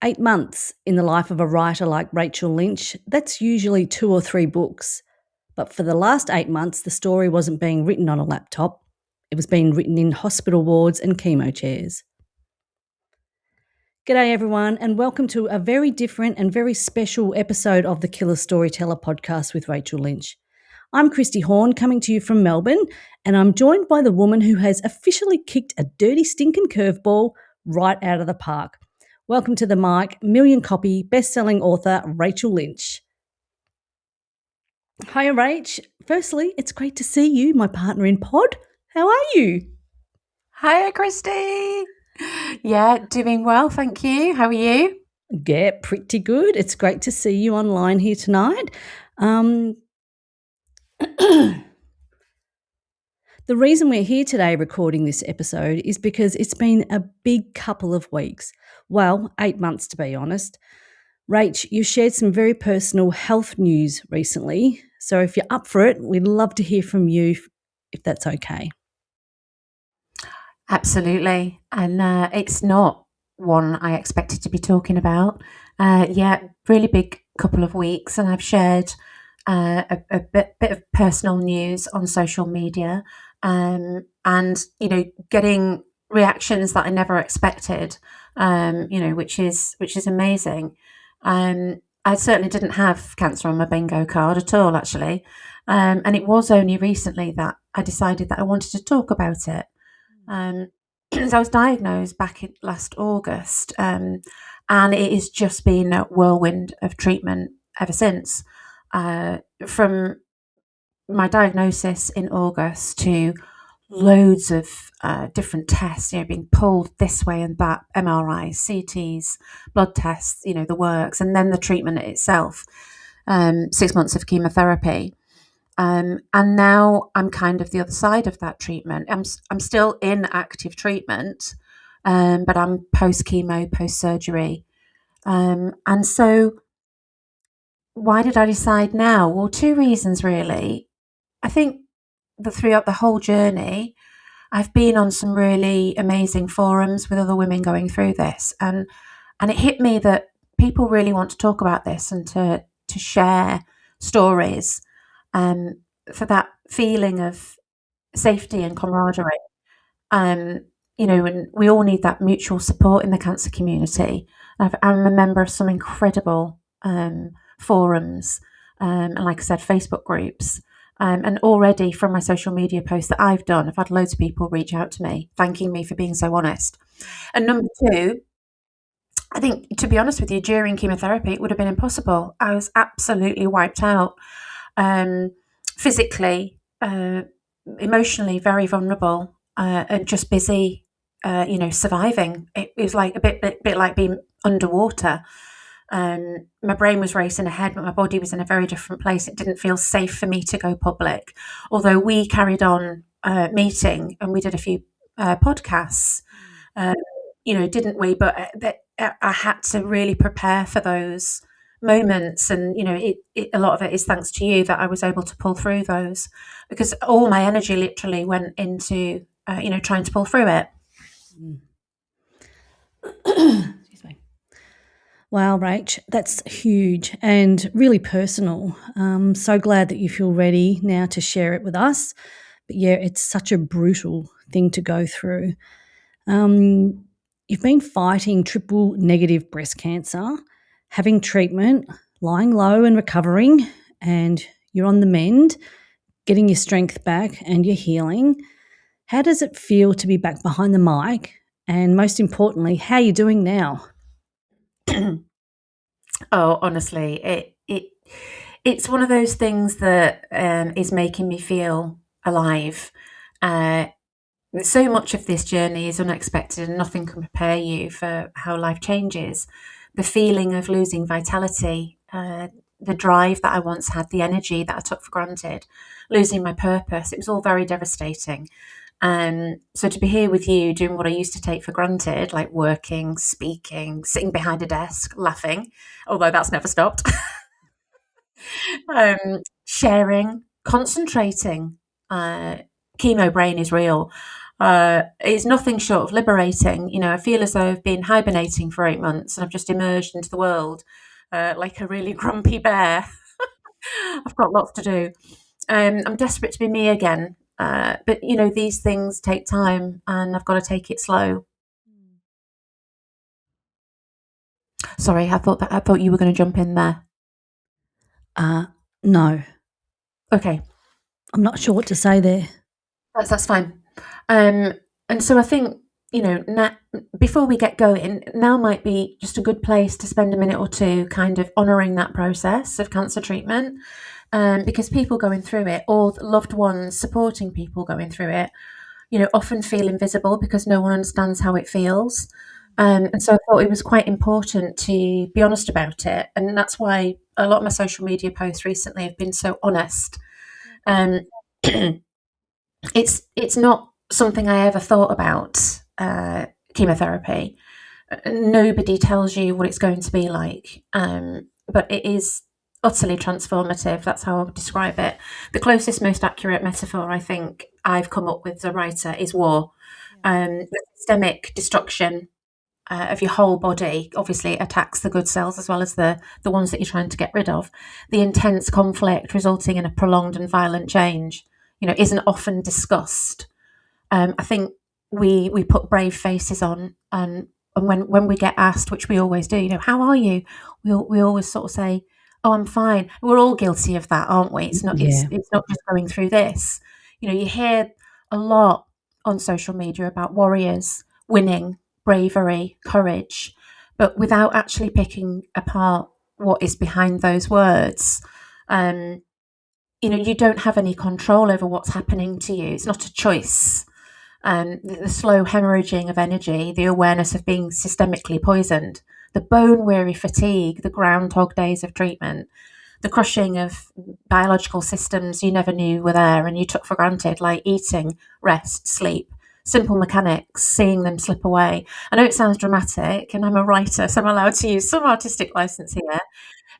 8 months in the life of a writer like Rachel Lynch, that's usually 2 or 3 books. But for the last 8 months, the story wasn't being written on a laptop. It was being written in hospital wards and chemo chairs. G'day everyone, and welcome to a very different and very special episode of the Killer Storyteller Podcast with Rachel Lynch. I'm Kristy Horne, coming to you from Melbourne, and I'm joined by the woman who has officially kicked a dirty stinking curveball right out of the park. Welcome to the mic, million copy, best-selling author Rachel Lynch. Hi, Rach. Firstly, it's great to see you, my partner in pod. How are you? Hiya, Kristy. Yeah, doing well, thank you. How are you? Yeah, pretty good. It's great to see you online here tonight. The reason we're here today recording this episode is because it's been a big couple of weeks. Well, 8 months to be honest. Rach, you shared some very personal health news recently. So if you're up for it, we'd love to hear from you if that's okay. Absolutely. And it's not one I expected to be talking about. Really big couple of weeks. And I've shared a bit of personal news on social media and, getting reactions that I never expected, which is amazing. I certainly didn't have cancer on my bingo card at all, actually. And it was only recently that I decided that I wanted to talk about it. So I was diagnosed back in last August, and it has just been a whirlwind of treatment ever since. From my diagnosis in August to loads of different tests, being pulled this way and that, MRIs, CTs, blood tests, the works, and then the treatment itself, 6 months of chemotherapy. And now I'm kind of the other side of that treatment. I'm still in active treatment, but I'm post-chemo, post-surgery. And so why did I decide now? Well, 2 reasons, really. I think throughout the whole journey, I've been on some really amazing forums with other women going through this. And it hit me that people really want to talk about this and to share stories. For that feeling of safety and camaraderie. And we all need that mutual support in the cancer community. I'm a member of some incredible forums and, like I said, Facebook groups. And already from my social media posts that I've done, I've had loads of people reach out to me, thanking me for being so honest. And number 2, I think, to be honest with you, during chemotherapy, it would have been impossible. I was absolutely wiped out. Physically, emotionally, very vulnerable, and just busy, surviving. It was like a bit like being underwater. My brain was racing ahead, but my body was in a very different place. It didn't feel safe for me to go public, although we carried on meeting and we did a few podcasts, didn't we? But I had to really prepare for those moments, and a lot of it is thanks to you that I was able to pull through those, because all my energy literally went into trying to pull through it. Excuse me. Wow, Rach, that's huge and really personal. I'm so glad that you feel ready now to share it with us. But yeah, it's such a brutal thing to go through. You've been fighting triple negative breast cancer, having treatment, lying low and recovering, and you're on the mend, getting your strength back and you're healing. How does it feel to be back behind the mic? And most importantly, how are you doing now? Oh, honestly, it's one of those things that is making me feel alive. So much of this journey is unexpected and nothing can prepare you for how life changes. The feeling of losing vitality, the drive that I once had, the energy that I took for granted, losing my purpose, it was all very devastating. So to be here with you doing what I used to take for granted, like working, speaking, sitting behind a desk, laughing, although that's never stopped, sharing, concentrating, chemo brain is real. is nothing short of liberating. I feel as though I've been hibernating for 8 months and I've just emerged into the world like a really grumpy bear. I've got lots to do. I'm desperate to be me again. But these things take time, and I've got to take it slow. Sorry, I thought you were going to jump in there. No. Okay. I'm not sure what to say there. That's fine. And so I think, before we get going, now might be just a good place to spend a minute or two kind of honouring that process of cancer treatment, because people going through it, or loved ones supporting people going through it, often feel invisible because no one understands how it feels. And so I thought it was quite important to be honest about it. And that's why a lot of my social media posts recently have been so honest. It's not something I ever thought about, chemotherapy. Nobody tells you what it's going to be like, but it is utterly transformative. That's how I would describe it. The closest, most accurate metaphor I think I've come up with as a writer is war. The systemic destruction of your whole body obviously attacks the good cells as well as the ones that you're trying to get rid of. The intense conflict resulting in a prolonged and violent change, isn't often discussed. I think we put brave faces on, and when we get asked, which we always do, how are you? We always sort of say, oh, I'm fine. We're all guilty of that, aren't we? It's not it's not just going through this. You hear a lot on social media about warriors winning, bravery, courage, but without actually picking apart what is behind those words. You don't have any control over what's happening to you. It's not a choice. The slow hemorrhaging of energy, the awareness of being systemically poisoned, the bone-weary fatigue, the groundhog days of treatment, the crushing of biological systems you never knew were there and you took for granted, like eating, rest, sleep, simple mechanics, seeing them slip away. I know it sounds dramatic, and I'm a writer, so I'm allowed to use some artistic license here,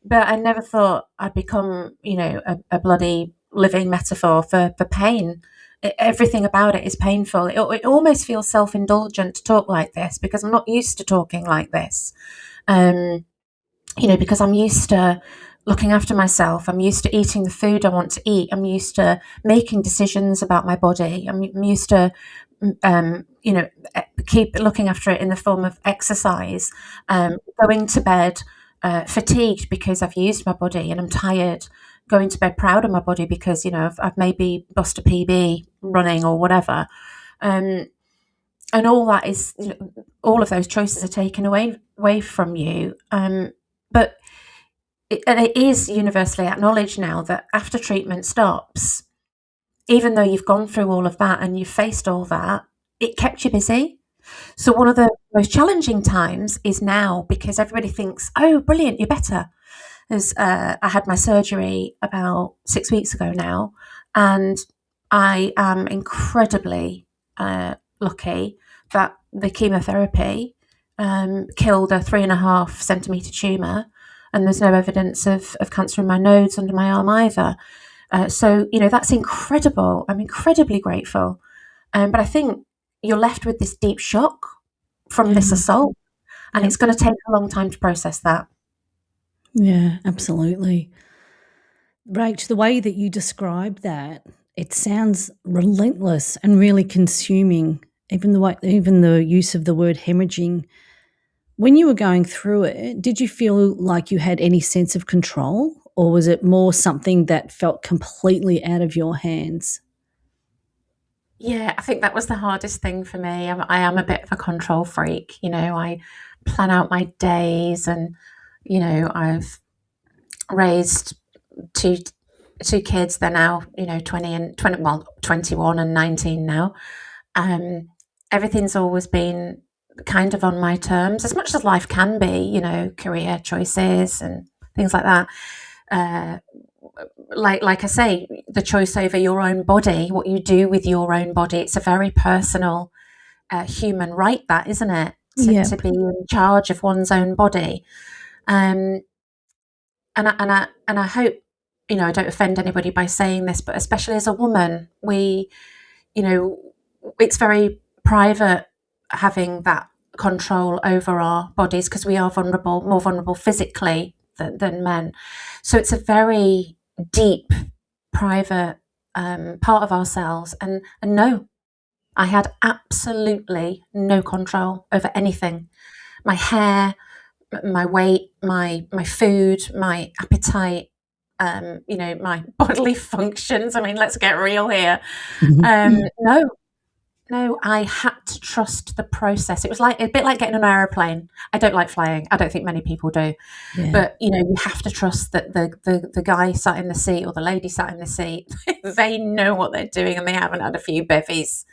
but I never thought I'd become, a bloody living metaphor for pain. Everything about it is painful. It almost feels self-indulgent to talk like this because I'm not used to talking like this. Because I'm used to looking after myself. I'm used to eating the food I want to eat. I'm used to making decisions about my body. I'm used to, keep looking after it in the form of exercise, going to bed fatigued because I've used my body and I'm tired, going to bed proud of my body because, I've maybe bust a PB running or whatever. And all that is, all of those choices are taken away from you. But it is universally acknowledged now that after treatment stops, even though you've gone through all of that and you've faced all that, it kept you busy. So one of the most challenging times is now because everybody thinks, oh, brilliant, you're better. As I had my surgery about 6 weeks ago now, and I am incredibly lucky that the chemotherapy killed a 3.5 centimetre tumour, and there's no evidence of cancer in my nodes under my arm either. So, that's incredible. I'm incredibly grateful. But I think you're left with this deep shock from this assault, and it's going to take a long time to process that. Yeah, absolutely. Rach, the way that you describe that, it sounds relentless and really consuming. Even the use of the word hemorrhaging. When you were going through it, did you feel like you had any sense of control, or was it more something that felt completely out of your hands? Yeah, I think that was the hardest thing for me. I am a bit of a control freak. I plan out my days, and I've raised two kids. They're now 21 and 19 now. Everything's always been kind of on my terms, as much as life can be. Career choices and things like that. Like I say, the choice over your own body, what you do with your own body, it's a very personal human right, that, isn't it? To be in charge of one's own body. And I hope, I don't offend anybody by saying this, but especially as a woman, we it's very private having that control over our bodies because we are vulnerable, more vulnerable physically than men. So it's a very deep, private part of ourselves. And no, I had absolutely no control over anything. My hair, my weight, my food, my appetite, my bodily functions. I mean, let's get real here. No, I had to trust the process. It was like a bit like getting an aeroplane. I don't like flying. I don't think many people do. Yeah. But you have to trust that the guy sat in the seat or the lady sat in the seat, they know what they're doing and they haven't had a few bevies,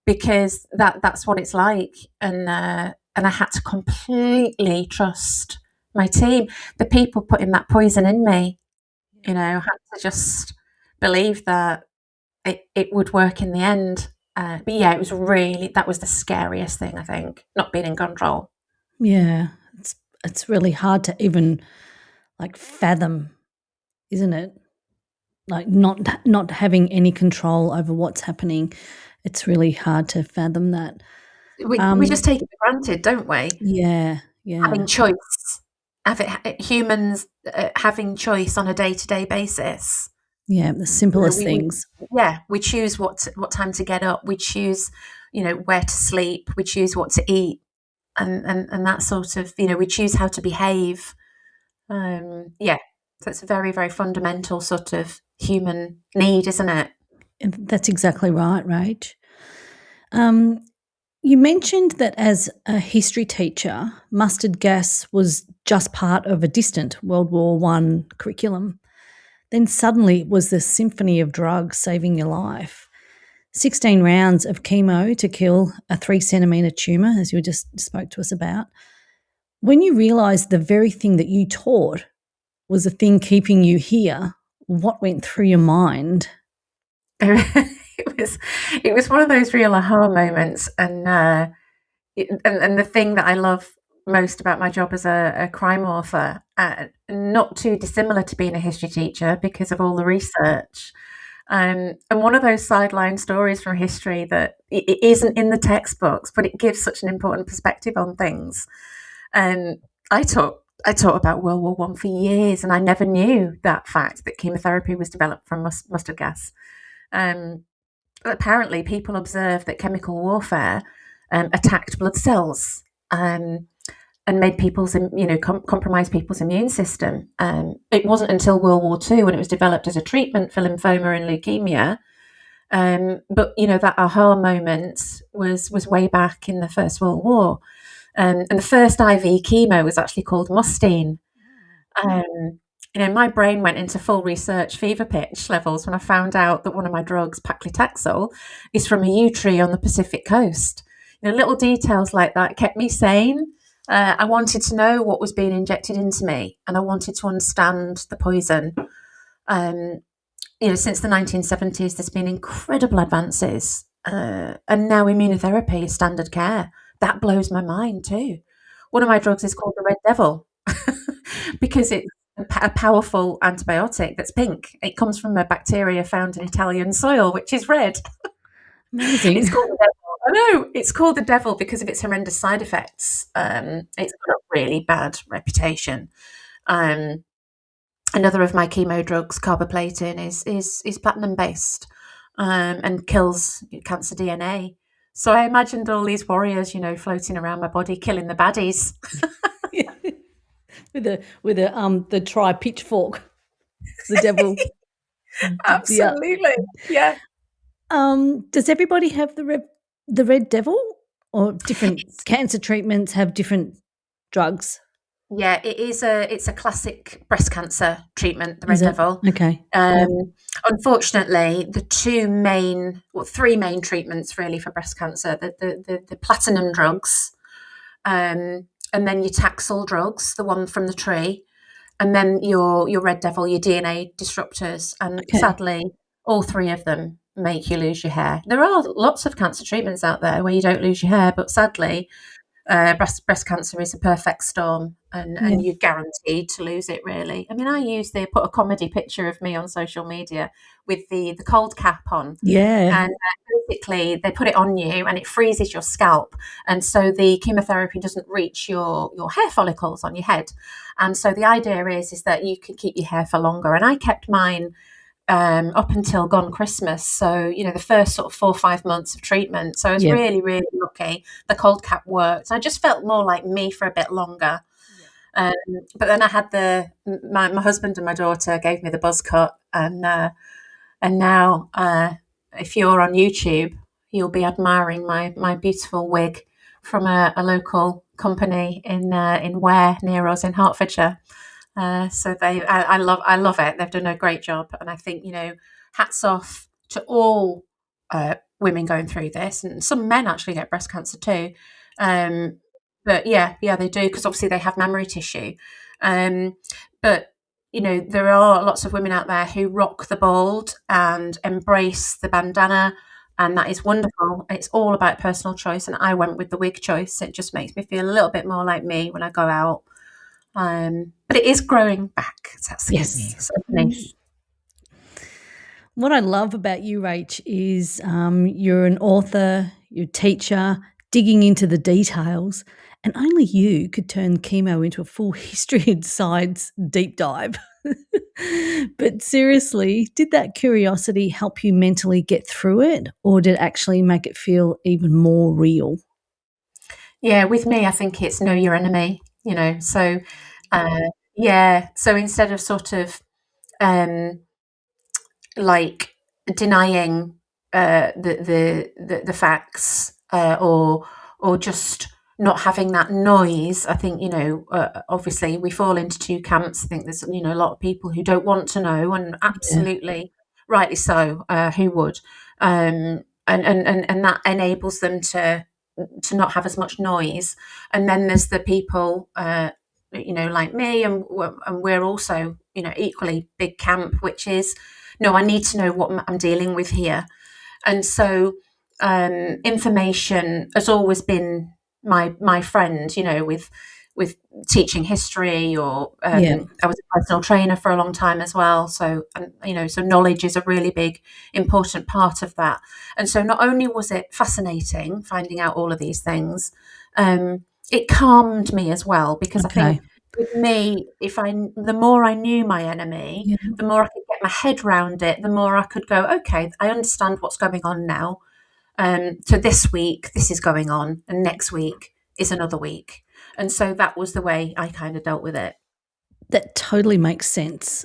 because that's what it's like. And I had to completely trust my team, the people putting that poison in me. I had to just believe that it would work in the end. But yeah, that was the scariest thing, I think, not being in control. Yeah, it's really hard to even fathom, isn't it? Like not having any control over what's happening. It's really hard to fathom that. We just take it for granted, don't we? Yeah. Having choice, humans having choice on a day-to-day basis. Yeah, the simplest things. We choose what time to get up. We choose, where to sleep. We choose what to eat, and that sort of, we choose how to behave. So it's a very, very fundamental sort of human need, isn't it? That's exactly right, Rach. You mentioned that as a history teacher, mustard gas was just part of a distant World War I curriculum. Then suddenly it was the symphony of drugs saving your life. 16 rounds of chemo to kill a 3-centimetre tumour, as you just spoke to us about. When you realised the very thing that you taught was the thing keeping you here, what went through your mind? It was one of those real aha moments, and the thing that I love most about my job as a crime author, not too dissimilar to being a history teacher because of all the research, and one of those sideline stories from history that it isn't in the textbooks, but it gives such an important perspective on things. And I taught about World War I for years, and I never knew that fact, that chemotherapy was developed from mustard gas. Apparently, people observed that chemical warfare attacked blood cells and made people's, compromised people's immune system. It wasn't until World War II when it was developed as a treatment for lymphoma and leukemia. But that aha moment was way back in the First World War. And the first IV chemo was actually called mustine. My brain went into full research fever pitch levels when I found out that one of my drugs, paclitaxel, is from a yew tree on the Pacific coast. Little details like that kept me sane. I wanted to know what was being injected into me, and I wanted to understand the poison. Since the 1970s, there's been incredible advances, and now immunotherapy is standard care. That blows my mind too. One of my drugs is called the Red Devil because it's a powerful antibiotic that's pink. It comes from a bacteria found in Italian soil, which is red. Amazing. It's called the devil. I know, it's called the devil because of its horrendous side effects. It's got a really bad reputation. Another of my chemo drugs, carboplatin, is platinum based and kills cancer DNA. So I imagined all these warriors, floating around my body, killing the baddies. with the tri pitchfork, the devil. Absolutely, yeah. Does everybody have the red devil, or different cancer treatments have different drugs? Yeah, it's a classic breast cancer treatment, the Red Devil. Okay. Unfortunately, the three main treatments really for breast cancer, the platinum drugs, and then your Taxol drugs, the one from the tree, and then your Red Devil, your DNA disruptors. And sadly, all three of them make you lose your hair. There are lots of cancer treatments out there where you don't lose your hair, but sadly, breast cancer is a perfect storm, and you're guaranteed to lose it, really. I mean, they put a comedy picture of me on social media with the cold cap on. Yeah. And basically, they put it on you and it freezes your scalp. And so the chemotherapy doesn't reach your hair follicles on your head. And so the idea is that you can keep your hair for longer. And I kept mine up until gone Christmas. So, the first sort of 4 or 5 months of treatment. So I was really, really lucky. The cold cap worked. I just felt more like me for a bit longer. But then I had my husband and my daughter gave me the buzz cut. And now if you're on YouTube, you'll be admiring my beautiful wig from a local company in Ware near us in Hertfordshire. So I love it. They've done a great job, and I think hats off to all women going through this, and some men actually get breast cancer too. But yeah, they do, because obviously they have mammary tissue. But there are lots of women out there who rock the bald and embrace the bandana, and that is wonderful. It's all about personal choice, and I went with the wig choice. It just makes me feel a little bit more like me when I go out. But it is growing back. So that's good news. Nice. What I love about you, Rach, is you're an author, you're a teacher, digging into the details, and only you could turn chemo into a full history and science deep dive. But seriously, did that curiosity help you mentally get through it, or did it actually make it feel even more real? Yeah, with me, I think it's know your enemy, so so instead of sort of like denying the facts, or just not having that noise, I think obviously we fall into two camps. I think there's a lot of people who don't want to know, and absolutely rightly so, who would, and that enables them to not have as much noise. And then there's the people like me, and we're also equally big camp, which is no, I need to know what I'm dealing with here. And so information has always been my friend, with teaching history, or I was a personal trainer for a long time as well. So so knowledge is a really big, important part of that. And so not only was it fascinating finding out all of these things, it calmed me as well, because I think with me, the more I knew my enemy, the more I could get my head around it, the more I could go, okay, I understand what's going on now. So this week, this is going on, and next week is another week. And so that was the way I kind of dealt with it. That totally makes sense.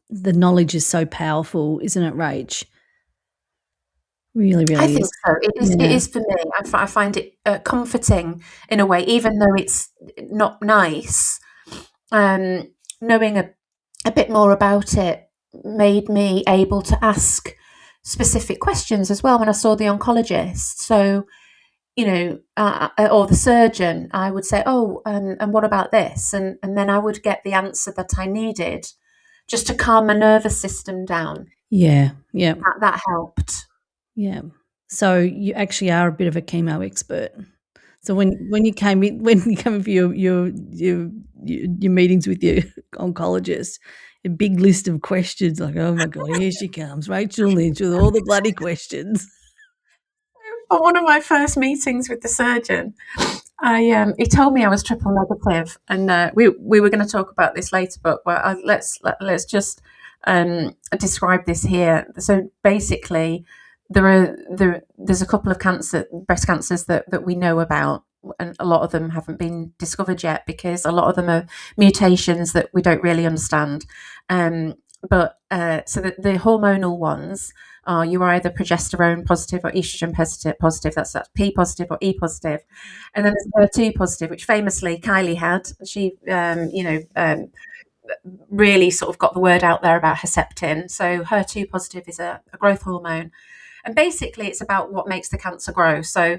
The knowledge is so powerful, isn't it, Rach? Really, really I think so. It is for me. I find it comforting in a way, even though it's not nice. Knowing a bit more about it made me able to ask specific questions as well when I saw the oncologist. So, or the surgeon, I would say, and what about this? And then I would get the answer that I needed, just to calm my nervous system down. Yeah. That helped. Yeah. So you actually are a bit of a chemo expert. So when you came for your meetings with your oncologist, a big list of questions, like, oh my God, here she comes, Rachel Lynch with all the bloody questions. On one of my first meetings with the surgeon, he told me I was triple negative, and we were going to talk about this later, but let's just describe this here. So basically, there's a couple of breast cancers that we know about, and a lot of them haven't been discovered yet, because a lot of them are mutations that we don't really understand. But so the hormonal ones are, you're either progesterone positive or estrogen positive. That's P positive or E positive. And then there's HER2 positive, which famously Kylie had. She, really sort of got the word out there about Herceptin. So HER2 positive is a growth hormone. And basically it's about what makes the cancer grow. So,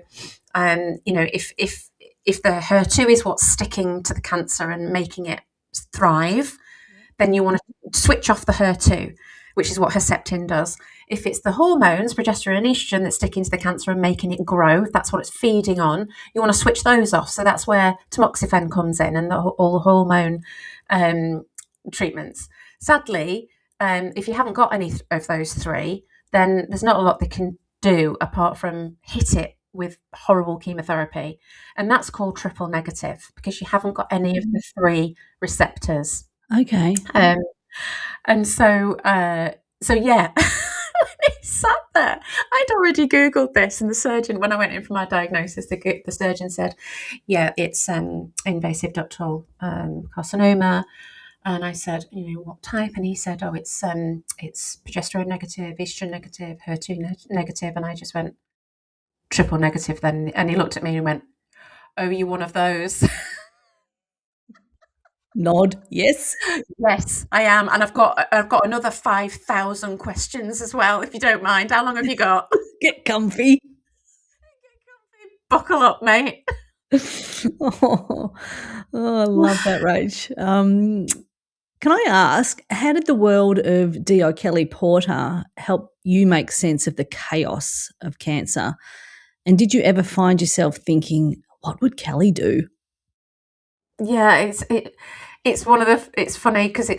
if the HER2 is what's sticking to the cancer and making it thrive, then you want to switch off the HER2. which is what Herceptin does. If it's the hormones, progesterone and estrogen, that stick into the cancer and making it grow, if that's what it's feeding on, you want to switch those off. So that's where tamoxifen comes in and all the hormone treatments. Sadly, if you haven't got any of those three, then there's not a lot they can do apart from hit it with horrible chemotherapy. And that's called triple negative because you haven't got any of the three receptors. Okay. And so yeah, when he sat there, I'd already Googled this, and the surgeon, when I went in for my diagnosis, the surgeon said, yeah, it's invasive ductal carcinoma. And I said, what type? And he said, oh, it's progesterone negative, estrogen negative, HER2 negative. And I just went, triple negative then. And he looked at me and went, oh, you one of those? Nod. Yes. Yes, I am. And I've got another 5,000 questions as well, if you don't mind. How long have you got? Get comfy. Buckle up, mate. Oh, I love that, Rach. Can I ask, how did the world of D.O. Kelly Porter help you make sense of the chaos of cancer? And did you ever find yourself thinking, what would Kelly do? Yeah, it's funny because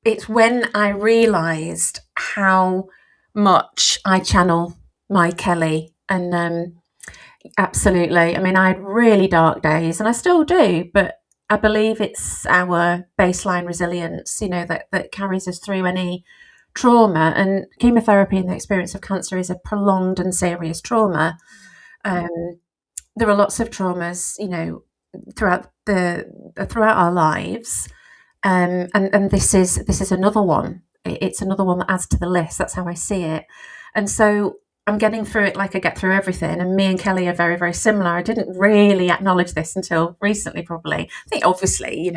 it's when I realised how much I channel my Kelly, and absolutely. I mean, I had really dark days, and I still do, but I believe it's our baseline resilience, that carries us through any trauma. And chemotherapy and the experience of cancer is a prolonged and serious trauma. There are lots of traumas, throughout our lives, and this is another one. It's another one that adds to the list. That's how I see it. And so I'm getting through it like I get through everything. And me and Kelly are very, very similar. I didn't really acknowledge this until recently, probably. I think obviously,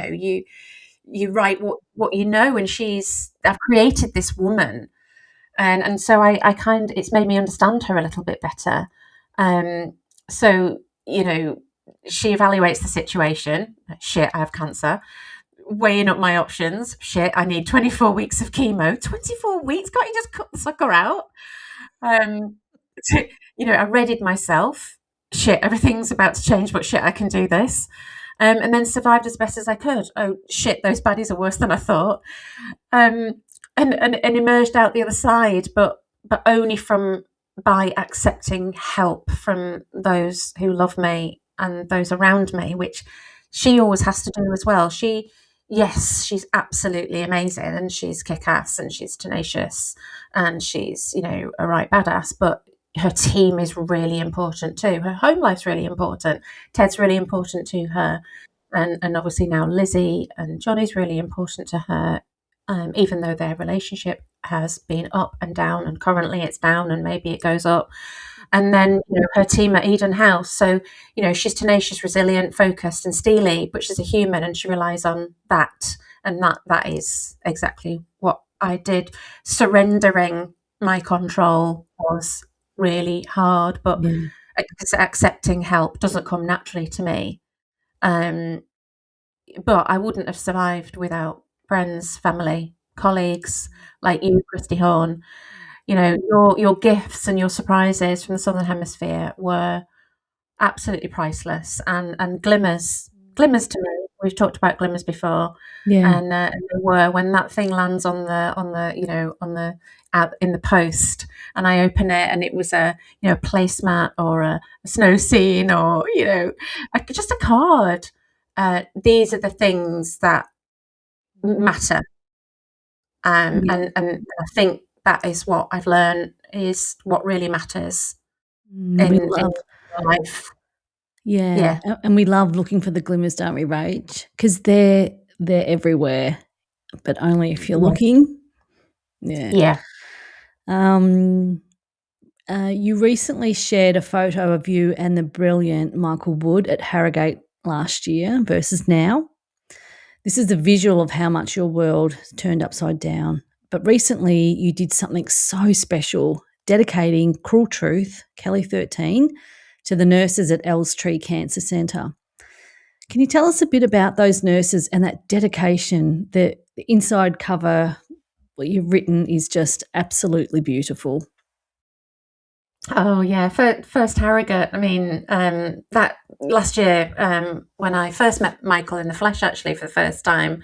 you write what you know, and I've created this woman. And so it's made me understand her a little bit better. So, she evaluates the situation. Shit, I have cancer. Weighing up my options. Shit, I need 24 weeks of chemo. 24 weeks? Can't you just cut the sucker out? I readied myself. Shit, everything's about to change, but shit, I can do this. And then survived as best as I could. Oh shit, those baddies are worse than I thought. And emerged out the other side, but only by accepting help from those who love me and those around me, which she always has to do as well. She's absolutely amazing, and she's kick-ass, and she's tenacious, and she's, a right badass, but her team is really important too. Her home life's really important. Ted's really important to her. And obviously now Lizzie and Johnny's really important to her, even though their relationship has been up and down, and currently it's down, and maybe it goes up. And then, her team at Eden House. So, she's tenacious, resilient, focused, and steely, but she's a human, and she relies on that. And that is exactly what I did. Surrendering my control was really hard, but accepting help doesn't come naturally to me. But I wouldn't have survived without friends, family, colleagues like you, Kristy Horne. Your gifts and your surprises from the Southern Hemisphere were absolutely priceless, and glimmers to me. We've talked about glimmers before, and they were when that thing lands on the in the post, and I open it, and it was a placemat or a snow scene, or just a card. These are the things that matter, and I think that is what I've learned is what really matters in life. Yeah. And we love looking for the glimmers, don't we, Rach? Because they're everywhere, but only if you're looking. Yeah. You recently shared a photo of you and the brilliant Michael Wood at Harrogate last year versus now. This is a visual of how much your world turned upside down. But recently you did something so special, dedicating Cruel Truth, Kelly 13, to the nurses at Elstree Cancer Centre. Can you tell us a bit about those nurses and that dedication, the inside cover what you've written is just absolutely beautiful. Oh yeah, first Harrogate. I mean, that last year when I first met Michael in the flesh, actually for the first time.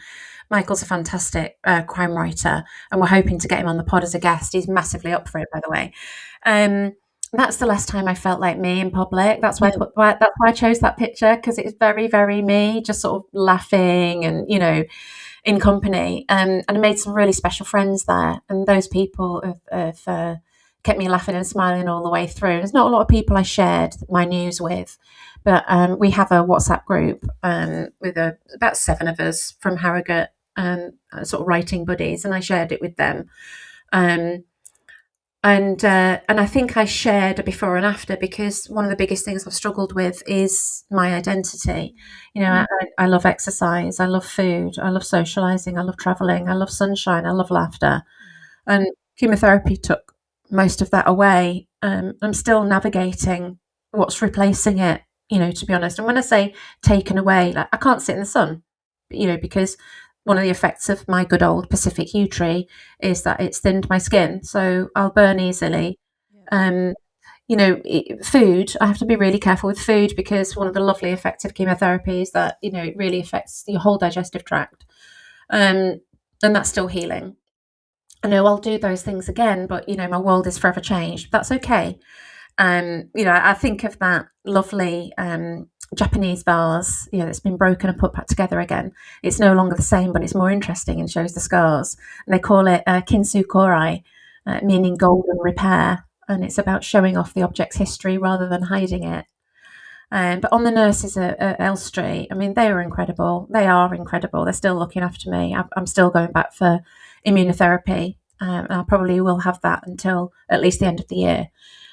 Michael's a fantastic crime writer, and we're hoping to get him on the pod as a guest. He's massively up for it, by the way. That's the last time I felt like me in public. That's why that's why I chose that picture, because it's very, very me, just sort of laughing and in company. And I made some really special friends there, and those people have kept me laughing and smiling all the way through. There's not a lot of people I shared my news with, but we have a WhatsApp group with about 7 of us from Harrogate, sort of writing buddies, and I shared it with them. And I think I shared a before and after, because one of the biggest things I've struggled with is my identity. I love exercise, I love food, I love socializing, I love traveling, I love sunshine, I love laughter. And chemotherapy took most of that away. I'm still navigating what's replacing it, to be honest. And when I say taken away, like I can't sit in the sun, because one of the effects of my good old Pacific yew tree is that it's thinned my skin, so I'll burn easily. Food, I have to be really careful with food, because one of the lovely effects of chemotherapy is that, it really affects your whole digestive tract. And that's still healing. I know I'll do those things again, but my world is forever changed. That's okay. I think of that lovely Japanese vase, that's been broken and put back together again. It's no longer the same, but it's more interesting and shows the scars. And they call it Kintsukuroi, meaning golden repair. And it's about showing off the object's history rather than hiding it. But on the nurses at Elstree, I mean, they were incredible. They are incredible. They're still looking after me. I'm still going back for immunotherapy. And I probably will have that until at least the end of the year.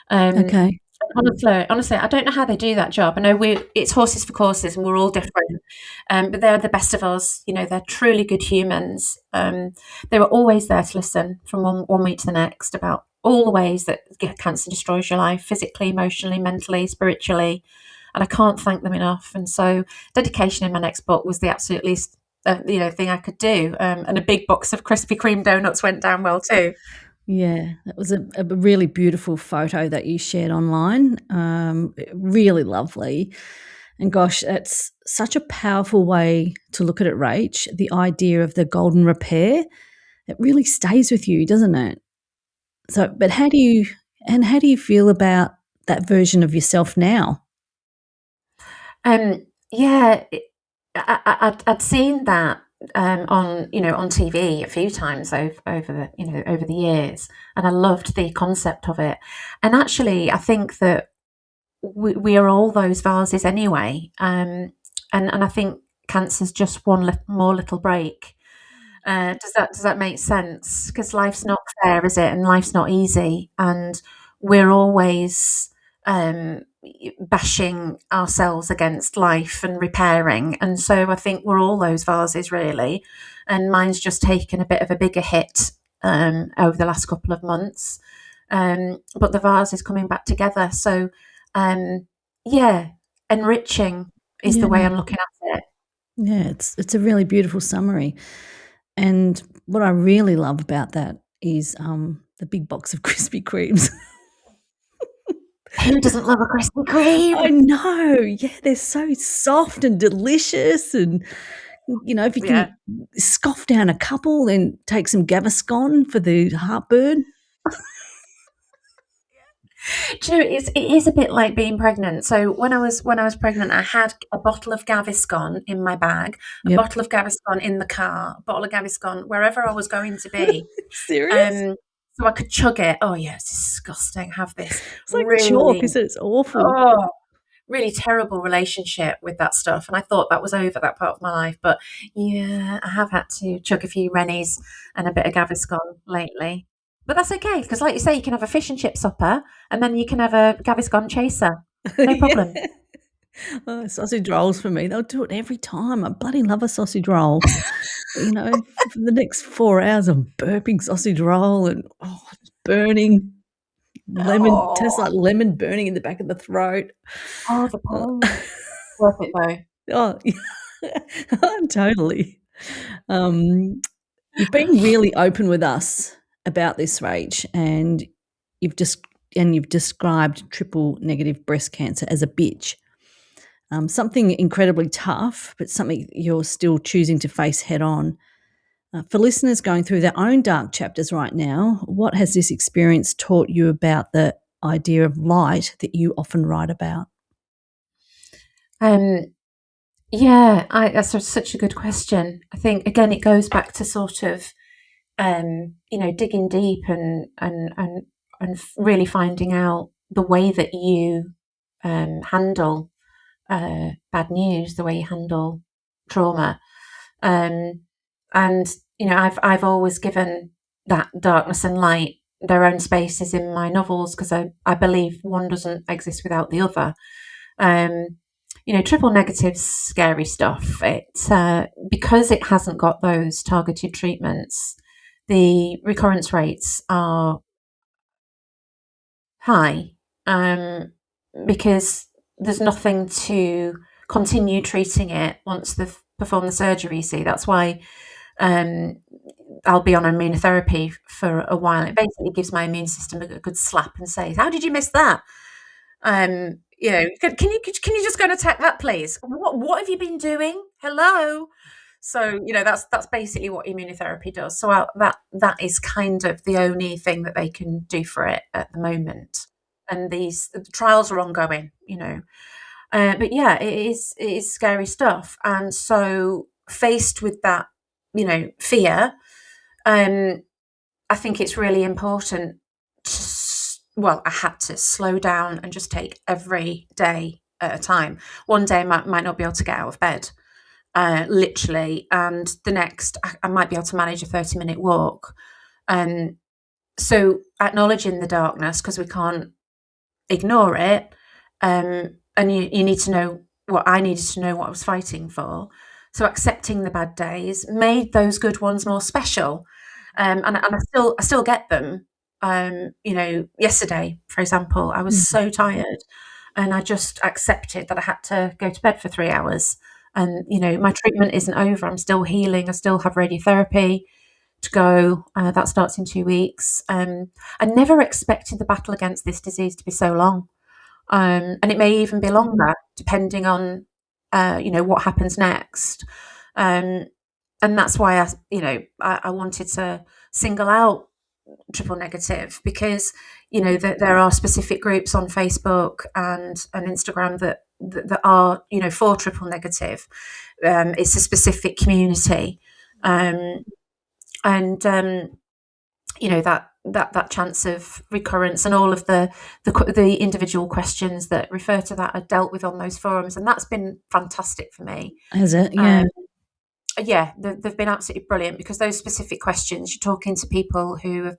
Okay. Honestly, I don't know how they do that job. I know it's horses for courses, and we're all different. But they're the best of us. They're truly good humans. They were always there to listen from one week to the next about all the ways that cancer destroys your life, physically, emotionally, mentally, spiritually. And I can't thank them enough. And so dedication in my next book was the absolute least thing I could do. And a big box of Krispy Kreme donuts went down well too. Yeah, that was a really beautiful photo that you shared online. Really lovely. And gosh, that's such a powerful way to look at it, Rach. The idea of the golden repair, it really stays with you, doesn't it? So, but how do you feel about that version of yourself now? Yeah, I'd seen that on TV a few times over the years, and I loved the concept of it. And actually, I think that we are all those vases anyway. And I think cancer's just one more little break. Does that make sense? Because life's not fair, is it? And life's not easy, and we're always bashing ourselves against life and repairing. And so I think we're all those vases, really. And mine's just taken a bit of a bigger hit over the last couple of months. But the vase is coming back together. So, enriching is the way I'm looking at it. Yeah, it's a really beautiful summary. And what I really love about that is the big box of Krispy Kremes. Who doesn't love a Krispy Kreme? I know. Yeah, they're so soft and delicious. And, if you can scoff down a couple and take some Gaviscon for the heartburn. Do you know, it is a bit like being pregnant. So when I was pregnant, I had a bottle of Gaviscon in my bag, a bottle of Gaviscon in the car, a bottle of Gaviscon wherever I was going to be. Serious? So I could chug it. Oh yeah, it's disgusting. Have this. It's like chalk, isn't it? It's awful. Oh, really terrible relationship with that stuff. And I thought that was over, that part of my life. But yeah, I have had to chug a few Rennies and a bit of Gaviscon lately. But that's okay, because like you say, you can have a fish and chip supper, and then you can have a Gaviscon chaser. No problem. Oh, sausage rolls for me. They'll do it every time. I bloody love a sausage roll. For the next 4 hours, I'm burping sausage roll and it's burning. Lemon tastes like lemon burning in the back of the throat. Oh, the pain. Worth it though. Oh, yeah. Totally. You've been really open with us about this, Rach, and you've described triple negative breast cancer as a bitch. Something incredibly tough, but something you're still choosing to face head on. For listeners going through their own dark chapters right now, what has this experience taught you about the idea of light that you often write about? That's such a good question. I think again it goes back to sort of digging deep and really finding out the way that you handle bad news, the way you handle trauma, and I've always given that darkness and light their own spaces in my novels because I believe one doesn't exist without the other. Triple negative's scary stuff. Because it hasn't got those targeted treatments, the recurrence rates are high because there's nothing to continue treating it once they've performed the surgery. See, that's why I'll be on immunotherapy for a while. It basically gives my immune system a good slap and says, "How did you miss that? Can you just go and attack that, please? What have you been doing? Hello." So that's basically what immunotherapy does. So that is kind of the only thing that they can do for it at the moment. And the trials are ongoing. But yeah, it is scary stuff. And so faced with that, fear, I think it's really important I had to slow down and just take every day at a time. One day I might not be able to get out of bed, literally, and the next I might be able to manage a 30-minute walk. So acknowledging the darkness, because we can't ignore it, and you need to know what I needed to know what I was fighting for. So accepting the bad days made those good ones more special, and I still get them. Yesterday, for example, I was so tired and I just accepted that I had to go to bed for 3 hours. And, my treatment isn't over. I'm still healing. I still have radiotherapy to go. That starts in 2 weeks. I never expected the battle against this disease to be so long. And it may even be longer, depending on, what happens next. And that's why I wanted to single out triple negative, because there are specific groups on Facebook and Instagram that are for triple negative. It's a specific community, and that chance of recurrence and all of the individual questions that refer to that are dealt with on those forums, and that's been fantastic for me. Has it? Yeah. Yeah, they've been absolutely brilliant, because those specific questions, you're talking to people who have,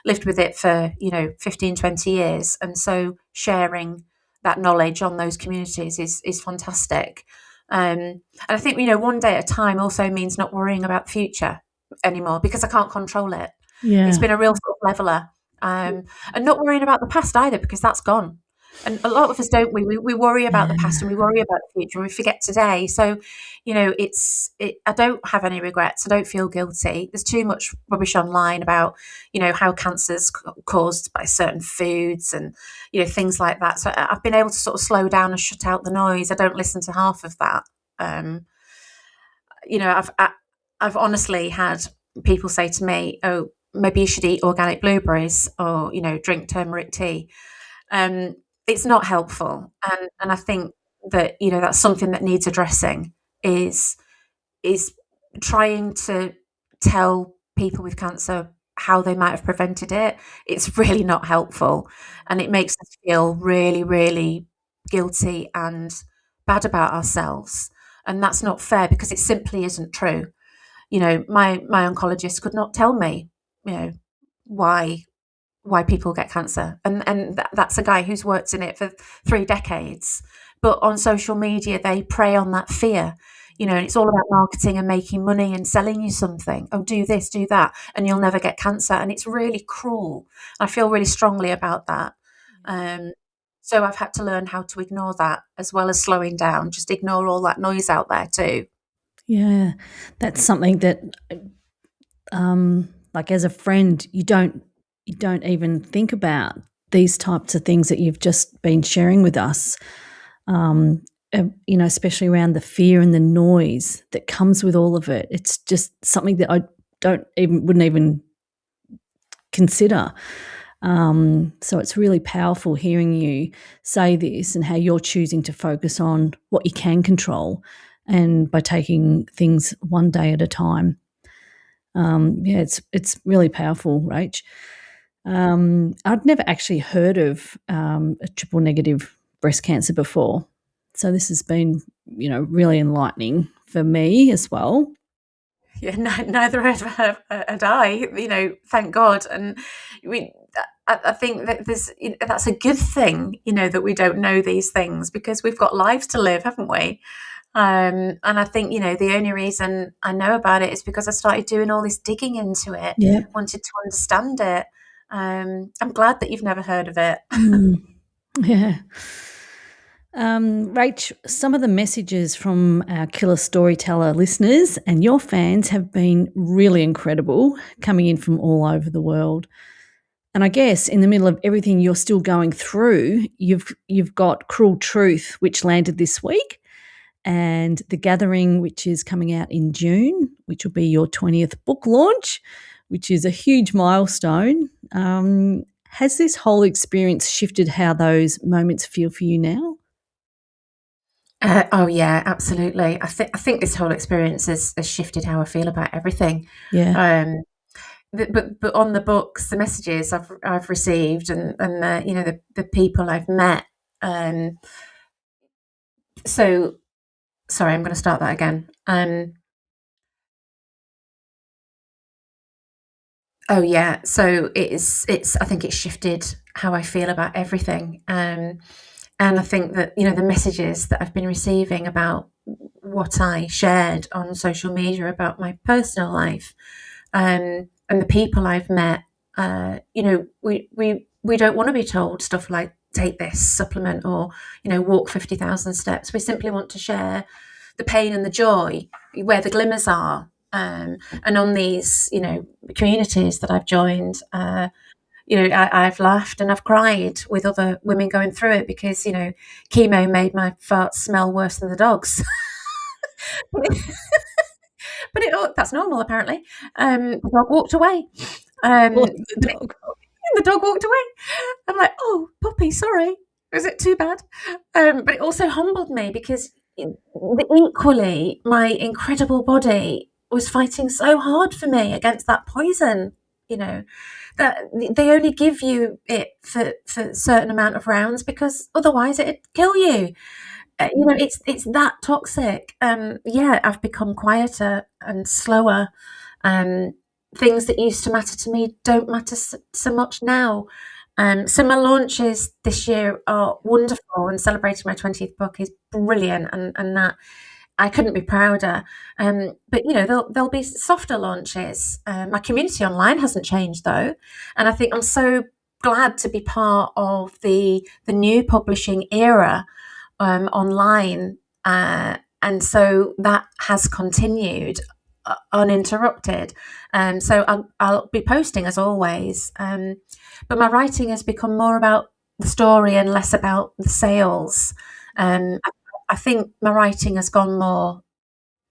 lived with it for, 15, 20 years. And so sharing that knowledge on those communities is fantastic. And I think, one day at a time also means not worrying about the future anymore, because I can't control it. Yeah. It's been a real sort of leveler. And not worrying about the past either, because that's gone. And a lot of us don't. We worry about the past and we worry about the future and we forget today. So, I don't have any regrets. I don't feel guilty. There's too much rubbish online about, how cancer's caused by certain foods and, things like that. So I've been able to sort of slow down and shut out the noise. I don't listen to half of that. I've honestly had people say to me, "Oh, maybe you should eat organic blueberries or, drink turmeric tea." It's not helpful. And I think that, that's something that needs addressing, is trying to tell people with cancer how they might have prevented it. It's really not helpful. And it makes us feel really, really guilty and bad about ourselves. And that's not fair, because it simply isn't true. My oncologist could not tell me, why people get cancer, and that's a guy who's worked in it for 3 decades. But on social media, they prey on that fear, and it's all about marketing and making money and selling you something. Oh, do this, do that, and you'll never get cancer. And it's really cruel. I feel really strongly about that. So I've had to learn how to ignore that, as well as slowing down. Just ignore all that noise out there too. Yeah, that's something that like as a friend, you don't even think about these types of things that you've just been sharing with us. Especially around the fear and the noise that comes with all of it. It's just something that I wouldn't even consider. So it's really powerful hearing you say this and how you're choosing to focus on what you can control, and by taking things one day at a time. It's really powerful, Rach. I'd never actually heard of a triple negative breast cancer before, so this has been, really enlightening for me as well. Yeah, neither had I. Thank God. And I think that that's a good thing, that we don't know these things, because we've got lives to live, haven't we? And I think, the only reason I know about it is because I started doing all this digging into it, Yeah. wanted to understand it. I'm glad that you've never heard of it. Yeah. Rach, some of the messages from our Killer Storyteller listeners and your fans have been really incredible, coming in from all over the world. And I guess in the middle of everything you're still going through, you've got Cruel Truth, which landed this week, and The Gathering, which is coming out in June, which will be your 20th book launch, which is a huge milestone. Has this whole experience shifted how those moments feel for you now? Oh yeah, absolutely. I think this whole experience has shifted how I feel about everything. Yeah. But on the books, the messages I've received, and the people I've met. So sorry, I'm going to start that again. Oh yeah, so it's I think it's shifted how I feel about everything. And I think that, the messages that I've been receiving about what I shared on social media about my personal life, and the people I've met, we don't want to be told stuff like take this supplement or, walk 50,000 steps. We simply want to share the pain and the joy, where the glimmers are. And on these, communities that I've joined, I've laughed and I've cried with other women going through it, because, chemo made my farts smell worse than the dogs. But that's normal, apparently. The dog walked away. The dog. The dog walked away. I'm like, oh, puppy, sorry. Was it too bad? But it also humbled me, because equally, my incredible body was fighting so hard for me against that poison. That they only give you it for a certain amount of rounds, because otherwise it'd kill you. It's that toxic. I've become quieter and slower. Things that used to matter to me don't matter so much now. So my launches this year are wonderful, and celebrating my 20th book is brilliant, and that I couldn't be prouder. But there'll be softer launches. My community online hasn't changed though, and I think I'm so glad to be part of the new publishing era online, and so that has continued uninterrupted. So I'll be posting as always, but my writing has become more about the story and less about the sales. I think my writing has gone more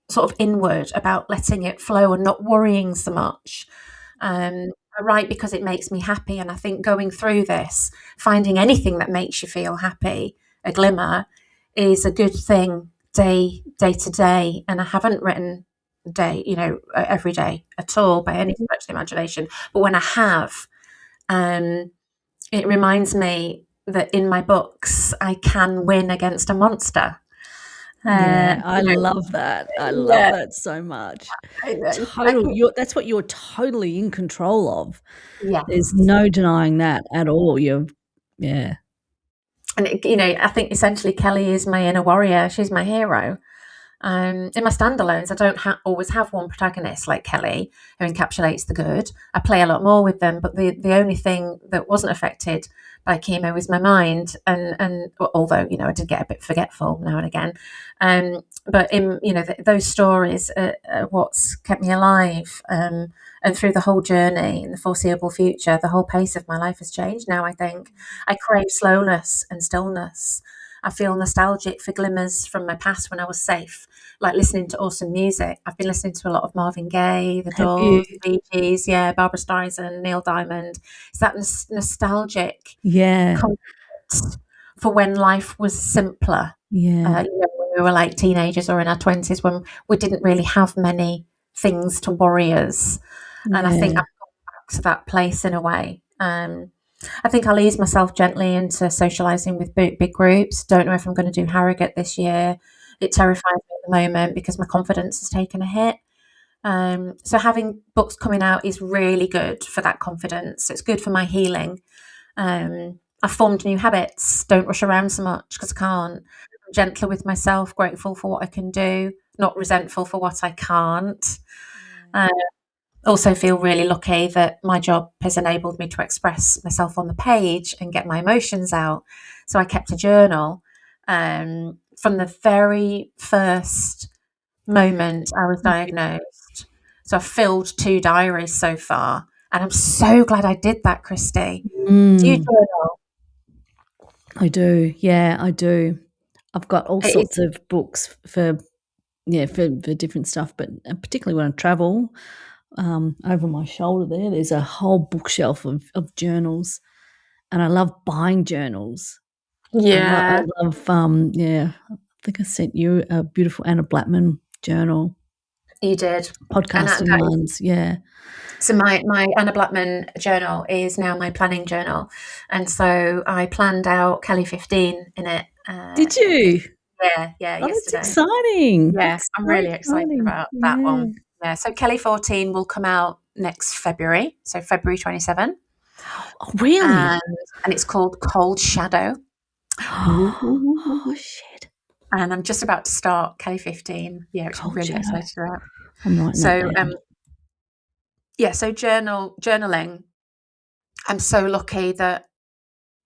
sort of inward, about letting it flow and not worrying so much. I write because it makes me happy, and I think going through this, finding anything that makes you feel happy, a glimmer, is a good thing day to day. And I haven't written every day at all by any stretch of the imagination, but when I have, it reminds me that in my books I can win against a monster. Yeah, I love that. I love that so much. That's what you're totally in control of. Yes. There's no denying that at all. And I think essentially Kelly is my inner warrior. She's my hero. In my standalones, I don't always have one protagonist like Kelly, who encapsulates the good. I play a lot more with them, but the only thing that wasn't affected by chemo was my mind, and although I did get a bit forgetful now and again, but in those stories are what's kept me alive, and through the whole journey in the foreseeable future, the whole pace of my life has changed. Now I think I crave slowness and stillness. I feel nostalgic for glimmers from my past when I was safe, like listening to awesome music. I've been listening to a lot of Marvin Gaye, The Have you? Doors, The Bee Gees, Barbara Streisand, Neil Diamond. It's that nostalgic Yeah. comfort for when life was simpler. Yeah. When we were like teenagers or in our 20s, when we didn't really have many things to worry us. And I think I've gone back to that place in a way. I think I'll ease myself gently into socialising with big groups. Don't know if I'm going to do Harrogate this year. It terrifies me at the moment because my confidence has taken a hit. So having books coming out is really good for that confidence. It's good for my healing. I've formed new habits. Don't rush around so much because I can't. I'm gentler with myself, grateful for what I can do, not resentful for what I can't. Also feel really lucky that my job has enabled me to express myself on the page and get my emotions out. So I kept a journal from the very first moment I was diagnosed. So I've filled 2 diaries so far, and I'm so glad I did that, Kristy. Do you journal? I do. Yeah, I do. I've got all sorts of books for different stuff, but particularly when I travel. Over my shoulder there's a whole bookshelf of journals, and I love buying journals. I love I think I sent you a beautiful Anna Blattman journal. You did. Podcasting ones, yeah. So my Anna Blattman journal is now my planning journal, and so I planned out Kelly 15 in it. Did you? Yeah, Oh, yesterday. that's exciting. Yeah, That's I'm so really excited about that one. Yeah. Yeah, so Kelly 14 will come out next February, so February 27. Oh, really? And it's called Cold Shadow. Oh, shit. And I'm just about to start Kelly 15. Yeah, which I'm really excited about. I'm writing that down. So journaling. I'm so lucky that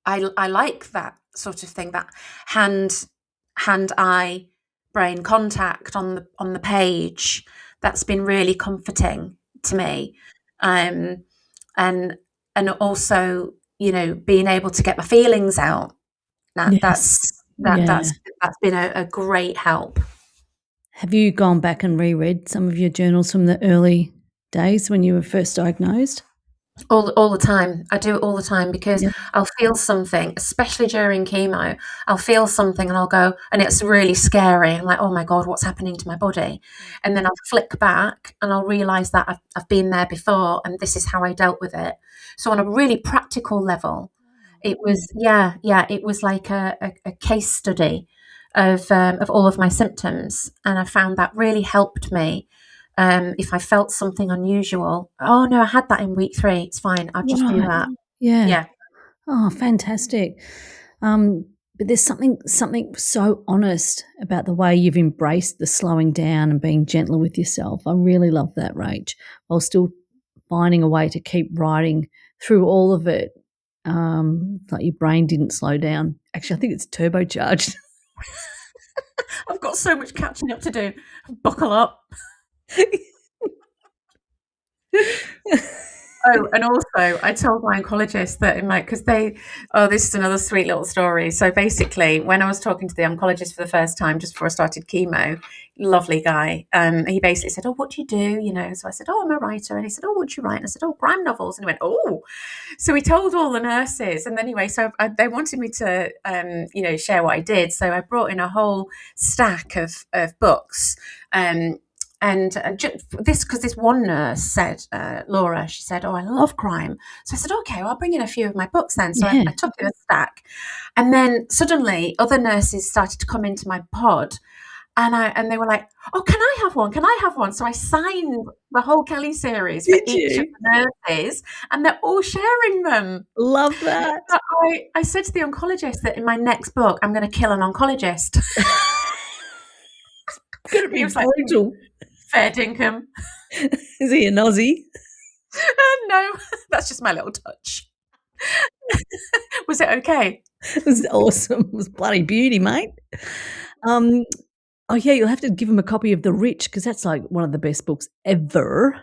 I like that sort of thing, that hand-eye brain contact on the page. That's been really comforting to me, and also being able to get my feelings out. That's been a great help. Have you gone back and reread some of your journals from the early days when you were first diagnosed? All the time. I do it all the time because I'll feel something, especially during chemo. I'll feel something and I'll go, and it's really scary. I'm like, oh my God, what's happening to my body? And then I'll flick back and I'll realise that I've been there before and this is how I dealt with it. So on a really practical level, it was, it was like a case study of all of my symptoms. And I found that really helped me. If I felt something unusual, oh no, I had that in week 3. It's fine. I'll just do that. Yeah. Oh, fantastic. But there's something so honest about the way you've embraced the slowing down and being gentler with yourself. I really love that, Rach, while still finding a way to keep writing through all of it. Like your brain didn't slow down. Actually, I think it's turbocharged. I've got so much catching up to do. Buckle up. Oh, and also I told my oncologist that because this is another sweet little story. So basically, when I was talking to the oncologist for the first time, just before I started chemo, lovely guy, he basically said, oh, what do you do? So I said, oh, I'm a writer. And he said, oh, what do you write? And I said, oh, crime novels. And he went, oh. So he told all the nurses. And anyway, so they wanted me to, share what I did. So I brought in a whole stack of books. And because this one nurse said, Laura, she said, oh, I love crime. So I said, okay, well, I'll bring in a few of my books then. So I took in a stack. And then suddenly other nurses started to come into my pod. And they were like, oh, can I have one? Can I have one? So I signed the whole Kelly series for each of the nurses. And they're all sharing them. Love that. But I said to the oncologist that in my next book, I'm going to kill an oncologist. Gonna He be was like, brutal. fair dinkum. Is he an Aussie? No, that's just my little touch. Was it okay? It was awesome. It was bloody beauty, mate. Oh yeah, you'll have to give him a copy of The Rich because that's like one of the best books ever.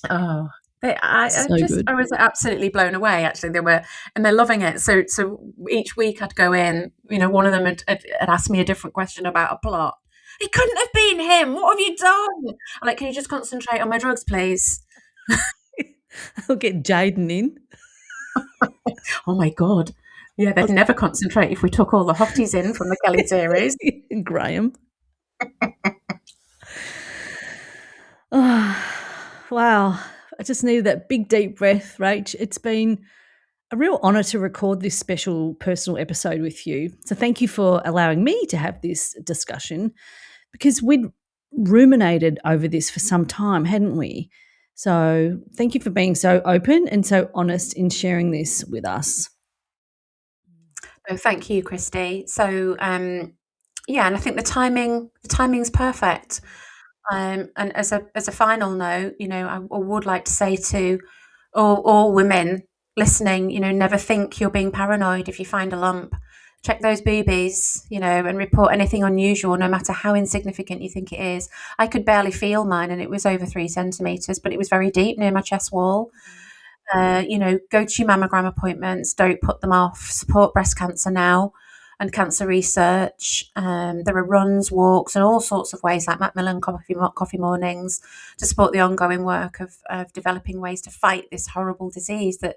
Oh, So good. I was absolutely blown away. Actually, they're loving it. So each week I'd go in. One of them had asked me a different question about a plot. It couldn't have been him. What have you done? I'm like, can you just concentrate on my drugs, please? I'll get Jaden in. Oh my god. Yeah, they'd never concentrate if we took all the hotties in from the Kelly series. Graham. Oh, wow. I just needed that big, deep breath, Rach. It's been a real honour to record this special personal episode with you. So thank you for allowing me to have this discussion because we'd ruminated over this for some time, hadn't we? So thank you for being so open and so honest in sharing this with us. Oh, thank you, Kristy. So, yeah, and I think the timing's perfect. And as a final note, I would like to say to all women listening, never think you're being paranoid if you find a lump. Check those boobies, and report anything unusual, no matter how insignificant you think it is. I could barely feel mine, and it was over 3 centimeters, but it was very deep near my chest wall. Go to your mammogram appointments. Don't put them off. Support breast cancer now and cancer research. There are runs, walks, and all sorts of ways like Macmillan coffee mornings to support the ongoing work of developing ways to fight this horrible disease that,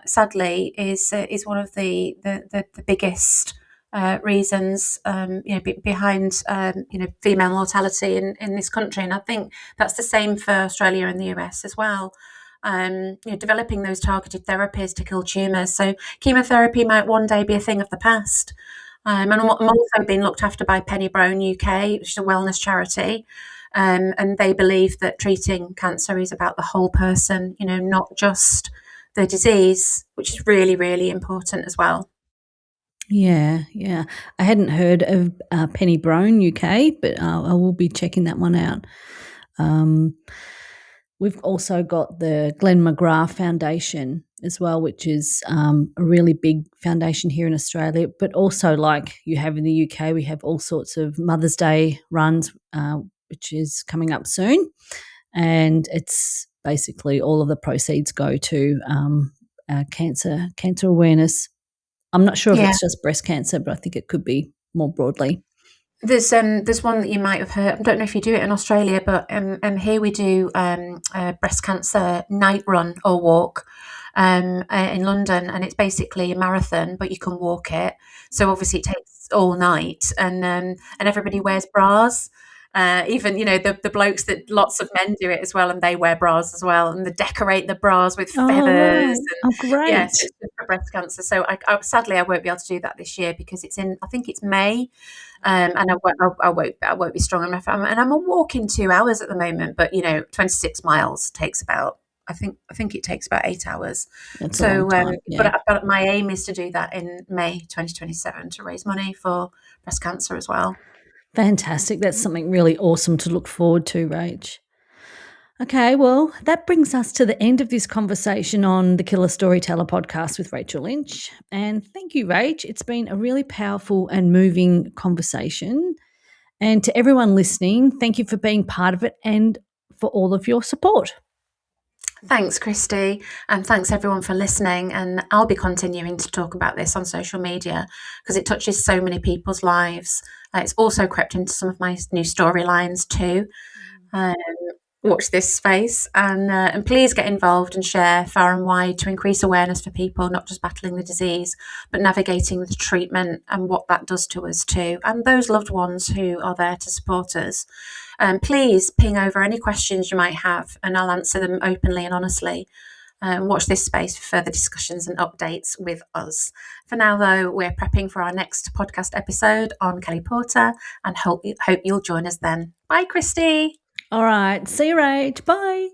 sadly is one of the biggest reasons behind female mortality in this country. And I think that's the same for Australia and the US as well. Developing those targeted therapies to kill tumours. So chemotherapy might one day be a thing of the past. And I'm also being looked after by Penny Brown UK, which is a wellness charity. And they believe that treating cancer is about the whole person, not just the disease, which is really, really important as well. Yeah. I hadn't heard of Penny Brown UK, but I will be checking that one out. We've also got the Glenn McGrath Foundation as well, which is a really big foundation here in Australia. But also, like you have in the UK, we have all sorts of Mother's Day runs, which is coming up soon. And it's basically all of the proceeds go to cancer awareness. I'm not sure if it's just breast cancer, but I think it could be more broadly. There's one that you might have heard. I don't know if you do it in Australia, but here we do a breast cancer night run or walk in London, and it's basically a marathon, but you can walk it. So obviously it takes all night, and everybody wears bras. Even the blokes that lots of men do it as well, and they wear bras as well, and they decorate the bras with feathers. Oh, great! Yes, it's good for breast cancer. So sadly I won't be able to do that this year because I think it's May. And I won't be strong enough. And I'm a walk in 2 hours at the moment, but 26 miles takes about. I think it takes about 8 hours. That's so, a long time, yeah. But my aim is to do that in May 2027 to raise money for breast cancer as well. Fantastic! That's something really awesome to look forward to, Rach. Okay, well, that brings us to the end of this conversation on the Killer Storyteller Podcast with Rachel Lynch. And thank you, Rach. It's been a really powerful and moving conversation. And to everyone listening, thank you for being part of it and for all of your support. Thanks, Kristy, and thanks everyone for listening. And I'll be continuing to talk about this on social media because it touches so many people's lives. It's also crept into some of my new storylines too. Watch this space and please get involved and share far and wide to increase awareness for people not just battling the disease but navigating the treatment and what that does to us too, and those loved ones who are there to support us. Please ping over any questions you might have and I'll answer them openly and honestly. Watch this space for further discussions and updates with us. For now, though, we're prepping for our next podcast episode on Kelly Porter and hope you'll join us then. Bye, Kristy. All right. See you, Rach. Bye.